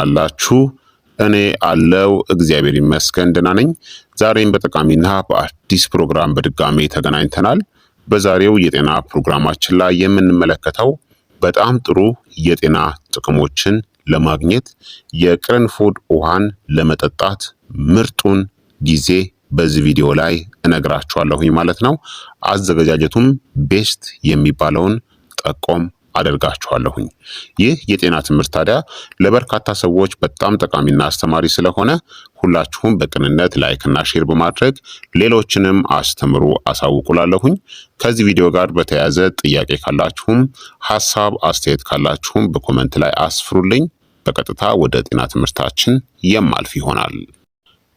አላችሁ? እኔ አለው እግዚአብሔር ይመስገን ደህና ነኝ። ዛሬም በጠቃሚና በአዲስ ፕሮግራም በድጋሜ ተገናኝተናል። በዛሬው የጤና ፕሮግራማችን ላይ የምንመለከተው በጣም ጥሩ የጤና ጥቅሞችን ለማግኘት የቅርንፉድ ውሃን ለመጠጣት ምርጡን ጊዜ በዚህ ቪዲዮ ላይ እነግራችኋለሁኝ ማለት ነው። አዘገጃጀቱም ቤስት የሚባለውን ጠቆም አደርጋችኋለሁኝ። ይህ የጤና ትምህርት ታዲያ ለበርካታ ሰዎች በጣም ጠቃሚና አስተማሪ ስለሆነ ሁላችሁም በቅንነት ላይክና ሼር በማድረግ ሌሎችንም አስተምሩ አሳውቁላለሁኝ። ከዚህ ቪዲዮ ጋር በተያያዘ ጥያቄ ካላችሁም ሀሳብ አስተያየት ካላችሁም በኮመንት ላይ አስፍሩልኝ። በቀጥታ ወደ ጤና ትምህርታችን የማልፍ ይሆናል።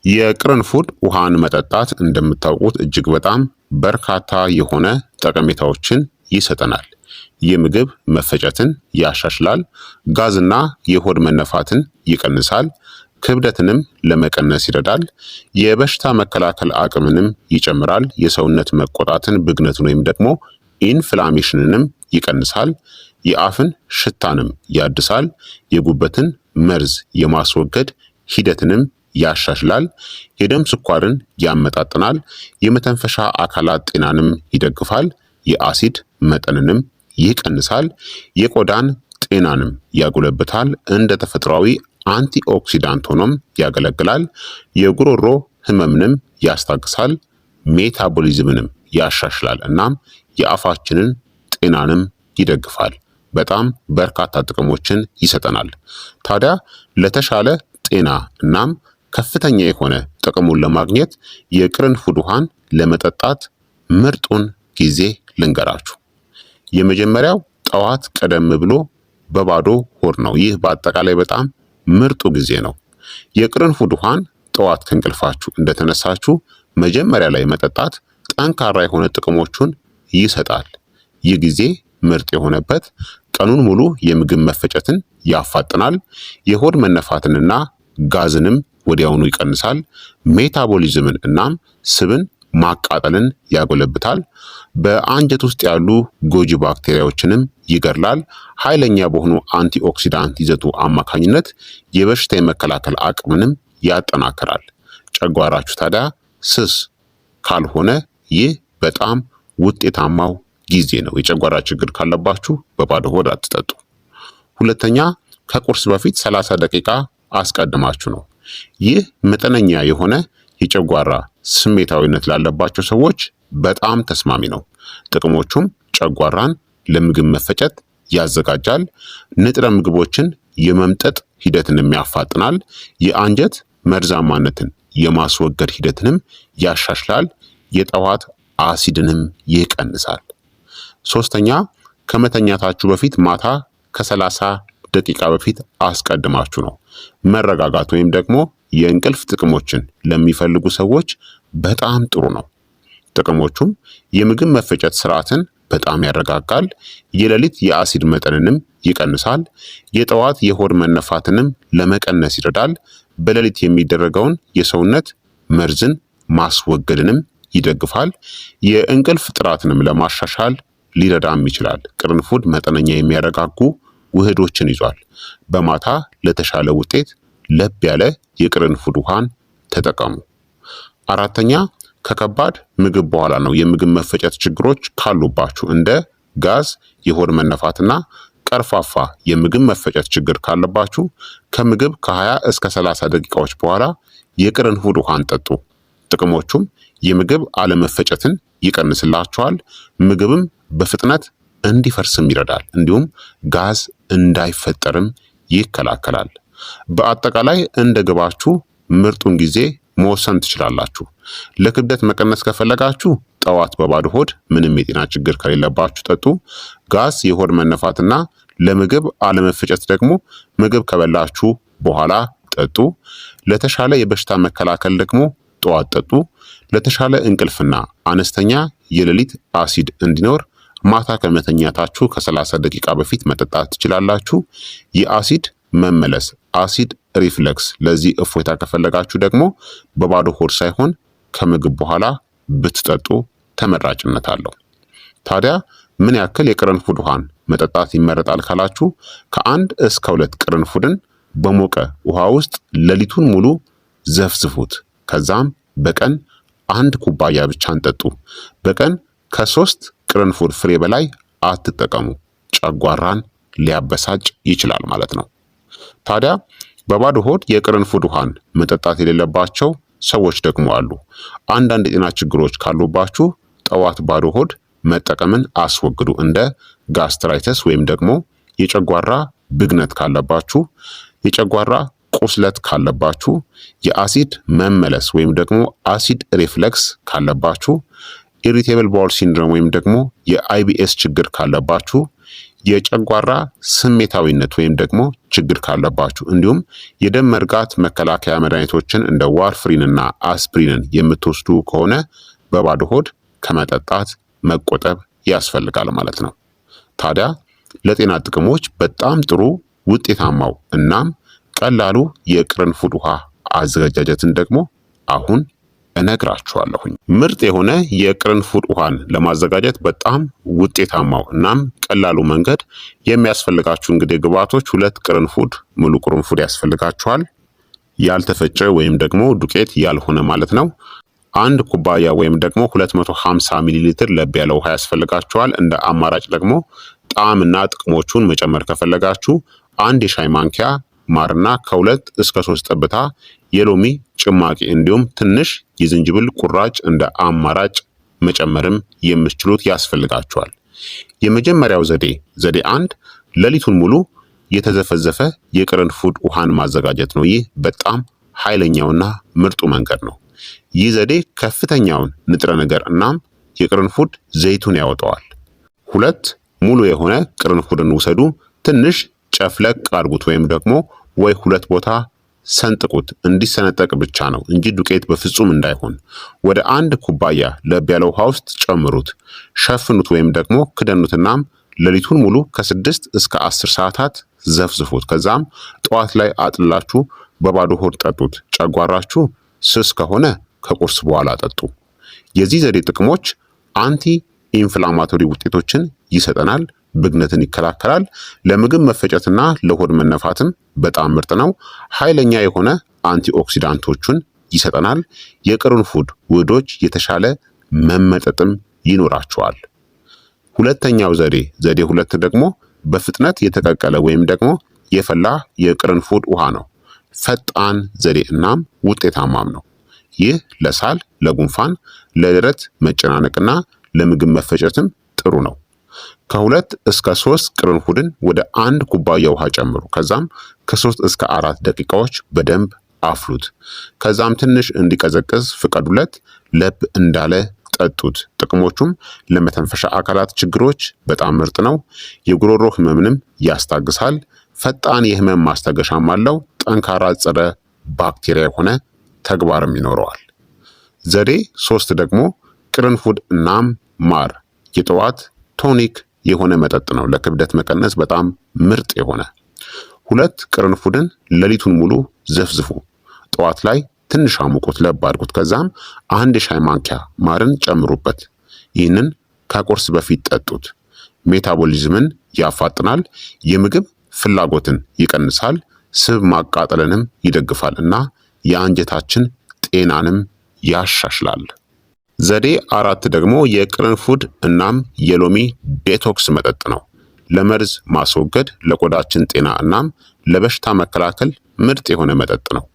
የቅርንፉድ ውሃን መጠጣት እንደምታውቁት እጅግ በጣም በርካታ የሆነ ጠቀሜታዎችን ይሰጠናል። የምግብ መፈጨትን ያሻሽላል፣ ጋዝና የሆድ መነፋትን ይቀንሳል፣ ክብደትንም ለመቀነስ ይረዳል፣ የበሽታ መከላከል አቅምንም ይጨምራል፣ የሰውነት መቆጣትን ብግነትን ወይም ደግሞ ኢንፍላሜሽንንም ይቀንሳል፣ የአፍን ሽታንም ያድሳል፣ የጉበትን መርዝ የማስወገድ ሂደትንም ያሻሽላል፣ የደም ስኳርን ያመጣጥናል፣ የመተንፈሻ አካላት ጤናንም ይደግፋል፣ የአሲድ መጠንንም ይቀንሳል፣ የቆዳን ጤናንም ያጎለብታል፣ እንደ ተፈጥሯዊ አንቲኦክሲዳንት ሆኖም ያገለግላል፣ የጉሮሮ ህመምንም ያስታግሳል፣ ሜታቦሊዝምንም ያሻሽላል፣ እናም የአፋችንን ጤናንም ይደግፋል። በጣም በርካታ ጥቅሞችን ይሰጠናል። ታዲያ ለተሻለ ጤና እናም ከፍተኛ የሆነ ጥቅሙን ለማግኘት የቅርንፉድ ውሃን ለመጠጣት ምርጡን ጊዜ ልንገራችሁ። የመጀመሪያው ጠዋት ቀደም ብሎ በባዶ ሆድ ነው። ይህ በአጠቃላይ በጣም ምርጡ ጊዜ ነው። የቅርንፉድ ውሃን ጠዋት ከእንቅልፋችሁ እንደተነሳችሁ መጀመሪያ ላይ መጠጣት ጠንካራ የሆነ ጥቅሞቹን ይሰጣል። ይህ ጊዜ ምርጥ የሆነበት ቀኑን ሙሉ የምግብ መፈጨትን ያፋጥናል፣ የሆድ መነፋትንና ጋዝንም ወዲያውኑ ይቀንሳል፣ ሜታቦሊዝምን እናም ስብን ማቃጠልን ያጎለብታል፣ በአንጀት ውስጥ ያሉ ጎጂ ባክቴሪያዎችንም ይገድላል፣ ኃይለኛ በሆኑ አንቲኦክሲዳንት ይዘቱ አማካኝነት የበሽታ የመከላከል አቅምንም ያጠናክራል። ጨጓራችሁ ታዲያ ስስ ካልሆነ ይህ በጣም ውጤታማው ጊዜ ነው። የጨጓራ ችግር ካለባችሁ በባዶ ሆድ አትጠጡ። ሁለተኛ ከቁርስ በፊት 30 ደቂቃ አስቀድማችሁ ነው። ይህ መጠነኛ የሆነ የጨጓራ ስሜታዊነት ላለባቸው ሰዎች በጣም ተስማሚ ነው። ጥቅሞቹም ጨጓራን ለምግብ መፈጨት ያዘጋጃል፣ ንጥረ ምግቦችን የመምጠጥ ሂደትንም ያፋጥናል፣ የአንጀት መርዛማነትን የማስወገድ ሂደትንም ያሻሽላል፣ የጠዋት አሲድንም ይቀንሳል። ሶስተኛ ከመተኛታችሁ በፊት ማታ ከ30 ደቂቃ በፊት አስቀድማችሁ ነው። መረጋጋት ወይም ደግሞ የእንቅልፍ ጥቅሞችን ለሚፈልጉ ሰዎች በጣም ጥሩ ነው። ጥቅሞቹም የምግብ መፈጨት ስርዓትን በጣም ያረጋጋል፣ የሌሊት የአሲድ መጠንንም ይቀንሳል፣ የጠዋት የሆድ መነፋትንም ለመቀነስ ይረዳል፣ በሌሊት የሚደረገውን የሰውነት መርዝን ማስወገድንም ይደግፋል፣ የእንቅልፍ ጥራትንም ለማሻሻል ሊረዳም ይችላል። ቅርንፉድ መጠነኛ የሚያረጋጉ ውህዶችን ይዟል። በማታ ለተሻለ ውጤት ለብ ያለ የቅርንፉድ ውሃን ተጠቀሙ። አራተኛ ከከባድ ምግብ በኋላ ነው። የምግብ መፈጨት ችግሮች ካሉባችሁ እንደ ጋዝ፣ የሆድ መነፋትና ቀርፋፋ የምግብ መፈጨት ችግር ካለባችሁ ከምግብ ከ20 እስከ 30 ደቂቃዎች በኋላ የቅርንፉድ ውሃን ጠጡ። ጥቅሞቹም የምግብ አለመፈጨትን ይቀንስላችኋል፣ ምግብም በፍጥነት እንዲፈርስም ይረዳል፣ እንዲሁም ጋዝ እንዳይፈጠርም ይከላከላል። በአጠቃላይ እንደ ግባችሁ ምርጡን ጊዜ መወሰን ትችላላችሁ። ለክብደት መቀነስ ከፈለጋችሁ ጠዋት በባዶ ሆድ ምንም የጤና ችግር ከሌለባችሁ ጠጡ። ጋዝ፣ የሆድ መነፋትና ለምግብ አለመፈጨት ደግሞ ምግብ ከበላችሁ በኋላ ጠጡ። ለተሻለ የበሽታ መከላከል ደግሞ ጠዋት ጠጡ። ለተሻለ እንቅልፍና አነስተኛ የሌሊት አሲድ እንዲኖር ማታ ከመተኛታችሁ ከ30 ደቂቃ በፊት መጠጣት ትችላላችሁ። የአሲድ መመለስ አሲድ ሪፍለክስ፣ ለዚህ እፎይታ ከፈለጋችሁ ደግሞ በባዶ ሆድ ሳይሆን ከምግብ በኋላ ብትጠጡ ተመራጭነት አለው። ታዲያ ምን ያክል የቅርንፉድ ውሃን መጠጣት ይመረጣል ካላችሁ ከ1 እስከ 2 ቅርንፉድን በሞቀ ውሃ ውስጥ ሌሊቱን ሙሉ ዘፍዝፉት። ከዛም በቀን 1 ኩባያ ብቻ ጠጡ። በቀን ከ3 ቅርንፉድ ፍሬ በላይ አትጠቀሙ። ጨጓራን ሊያበሳጭ ይችላል ማለት ነው። ታዲያ በባዶ ሆድ የቅርንፉድ ውሃን መጠጣት የሌለባቸው ሰዎች ደግሞ አሉ። አንዳንድ የጤና ችግሮች ካሉባችሁ ጠዋት ባዶ ሆድ መጠቀምን አስወግዱ። እንደ ጋስትራይተስ ወይም ደግሞ የጨጓራ ብግነት ካለባችሁ፣ የጨጓራ ቁስለት ካለባችሁ፣ የአሲድ መመለስ ወይም ደግሞ አሲድ ሪፍለክስ ካለባችሁ፣ ኢሪቴብል ባውል ሲንድሮም ወይም ደግሞ የአይቢኤስ ችግር ካለባችሁ፣ የጨጓራ ስሜታዊነት ወይም ደግሞ ችግር ካለባችሁ፣ እንዲሁም የደም መርጋት መከላከያ መድኃኒቶችን እንደ ዋርፍሪንና አስፕሪንን የምትወስዱ ከሆነ በባዶ ሆድ ከመጠጣት መቆጠብ ያስፈልጋል ማለት ነው። ታዲያ ለጤና ጥቅሞች በጣም ጥሩ ውጤታማው እናም ቀላሉ የቅርንፉድ ውሃ አዘገጃጀትን ደግሞ አሁን እነግራችኋለሁኝ። ምርጥ የሆነ የቅርንፉድ ውሃን ለማዘጋጀት በጣም ውጤታማው እናም ቀላሉ መንገድ የሚያስፈልጋችሁ እንግዲህ ግብዓቶች 2 ቅርንፉድ ሙሉ ቅርንፉድ ያስፈልጋችኋል። ያልተፈጨ ወይም ደግሞ ዱቄት ያልሆነ ማለት ነው። 1 ኩባያ ወይም ደግሞ 250 ሚሊ ሊትር ለብ ያለ ውሃ ያስፈልጋችኋል። እንደ አማራጭ ደግሞ ጣዕምና ጥቅሞቹን መጨመር ከፈለጋችሁ 1 የሻይ ማንኪያ ማርና ከ2 እስከ 3 ጠብታ የሎሚ ጭማቂ እንዲሁም ትንሽ የዝንጅብል ቁራጭ እንደ አማራጭ መጨመርም የምትችሉት ያስፈልጋችኋል። የመጀመሪያው ዘዴ 1 ሌሊቱን ሙሉ የተዘፈዘፈ የቅርንፉድ ውሃን ማዘጋጀት ነው። ይህ በጣም ኃይለኛውና ምርጡ መንገድ ነው። ይህ ዘዴ ከፍተኛውን ንጥረ ነገር እናም የቅርንፉድ ዘይቱን ያወጣዋል። 2 ሙሉ የሆነ ቅርንፉድን ውሰዱ። ትንሽ ጨፍለቅ አድርጉት ወይም ደግሞ ወይ 2 ቦታ ሰንጥቁት። እንዲሰነጠቅ ብቻ ነው እንጂ ዱቄት በፍጹም እንዳይሆን። ወደ 1 ኩባያ ለብ ያለ ውሃ ውስጥ ጨምሩት። ሸፍኑት ወይም ደግሞ ክደኑትናም ሌሊቱን ሙሉ ከ6 እስከ 10 ሰዓታት ዘፍዝፉት። ከዛም ጠዋት ላይ አጥላችሁ በባዶ ሆድ ጠጡት። ጨጓራችሁ ስስ ከሆነ ከቁርስ በኋላ ጠጡ። የዚህ ዘዴ ጥቅሞች አንቲ ኢንፍላማቶሪ ውጤቶችን ይሰጠናል፣ ብግነትን ይከላከላል፣ ለምግብ መፈጨትና ለሆድ መነፋትም በጣም ምርጥ ነው። ኃይለኛ የሆነ አንቲኦክሲዳንቶቹን ይሰጠናል። የቅርንፉድ ውህዶች የተሻለ መመጠጥም ይኖራቸዋል። ሁለተኛው ዘዴ 2 ደግሞ በፍጥነት የተቀቀለ ወይም ደግሞ የፈላ የቅርንፉድ ውሃ ነው። ፈጣን ዘዴ እናም ውጤታማም ነው። ይህ ለሳል፣ ለጉንፋን፣ ለደረት መጨናነቅና ለምግብ መፈጨትም ጥሩ ነው። ከ2 እስከ 3 ቅርንፉድን ወደ 1 ኩባያ ውሃ ጨምሩ። ከዛም ከ3 እስከ 4 ደቂቃዎች በደንብ አፍሉት። ከዛም ትንሽ እንዲቀዘቅዝ ፍቀዱለት። ለብ እንዳለ ጠጡት። ጥቅሞቹም ለመተንፈሻ አካላት ችግሮች በጣም ምርጥ ነው። የጉሮሮ ህመምንም ያስታግሳል። ፈጣን የህመም ማስታገሻም አለው። ጠንካራ ጸረ ባክቴሪያ የሆነ ተግባርም ይኖረዋል። ዘዴ 3 ደግሞ ቅርንፉድ እናም ማር የጠዋት ቶኒክ የሆነ መጠጥ ነው። ለክብደት መቀነስ በጣም ምርጥ የሆነ 2 ቅርንፉድን ሌሊቱን ሙሉ ዘፍዝፉ። ጠዋት ላይ ትንሽ አሙቁት፣ ለብ አድርጉት። ከዛም 1 የሻይ ማንኪያ ማርን ጨምሩበት። ይህንን ከቁርስ በፊት ጠጡት። ሜታቦሊዝምን ያፋጥናል፣ የምግብ ፍላጎትን ይቀንሳል፣ ስብ ማቃጠልንም ይደግፋል እና የአንጀታችን ጤናንም ያሻሽላል። ዘዴ 4 ደግሞ የቅርንፉድ እናም የሎሚ ዴቶክስ መጠጥ ነው። ለመርዝ ማስወገድ፣ ለቆዳችን ጤና እናም ለበሽታ መከላከል ምርጥ የሆነ መጠጥ ነው።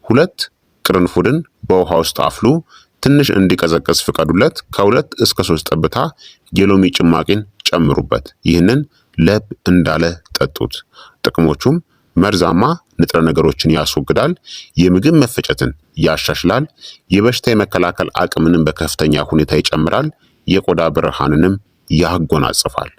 2 ቅርንፉድን በውሃ ውስጥ አፍሉ። ትንሽ እንዲቀዘቅዝ ፍቀዱለት። ከ2 እስከ 3 ጠብታ የሎሚ ጭማቂን ጨምሩበት። ይህንን ለብ እንዳለ ጠጡት። ጥቅሞቹም መርዛማ ንጥረ ነገሮችን ያስወግዳል፣ የምግብ መፈጨትን ያሻሽላል፣ የበሽታ የመከላከል አቅምንም በከፍተኛ ሁኔታ ይጨምራል፣ የቆዳ ብርሃንንም ያጎናጽፋል።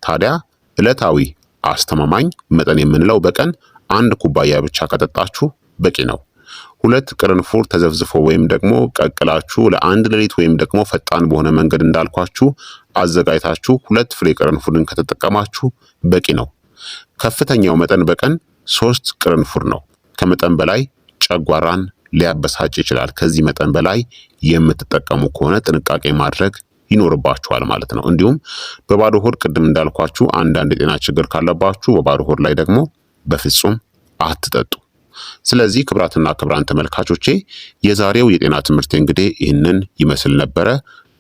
ታዲያ ዕለታዊ አስተማማኝ መጠን የምንለው በቀን 1 ኩባያ ብቻ ከጠጣችሁ በቂ ነው። 2 ቅርንፉድ ተዘፍዝፎ ወይም ደግሞ ቀቅላችሁ ለ1 ሌሊት ወይም ደግሞ ፈጣን በሆነ መንገድ እንዳልኳችሁ አዘጋጅታችሁ 2 ፍሬ ቅርንፉድን ከተጠቀማችሁ በቂ ነው። ከፍተኛው መጠን በቀን 3 ቅርንፉድ ነው። ከመጠን በላይ ጨጓራን ሊያበሳጭ ይችላል። ከዚህ መጠን በላይ የምትጠቀሙ ከሆነ ጥንቃቄ ማድረግ ይኖርባችኋል ማለት ነው። እንዲሁም በባዶ ሆድ ቅድም እንዳልኳችሁ አንዳንድ የጤና ችግር ካለባችሁ በባዶ ሆድ ላይ ደግሞ በፍጹም አትጠጡ። ስለዚህ ክቡራትና ክቡራን ተመልካቾቼ የዛሬው የጤና ትምህርት እንግዲህ ይህንን ይመስል ነበረ።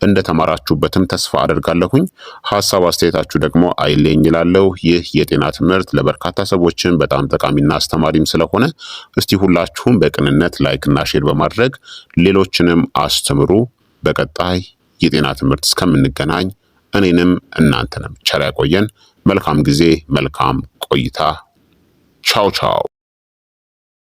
እንደተማራችሁበትም ተስፋ አደርጋለሁኝ። ሀሳብ አስተያየታችሁ ደግሞ አይለኝ ይላለሁ። ይህ የጤና ትምህርት ለበርካታ ሰዎችን በጣም ጠቃሚና አስተማሪም ስለሆነ እስቲ ሁላችሁም በቅንነት ላይክና ሼር በማድረግ ሌሎችንም አስተምሩ። በቀጣይ የጤና ትምህርት እስከምንገናኝ እኔንም እናንተንም ቸር ያቆየን። መልካም ጊዜ፣ መልካም ቆይታ። ቻው ቻው።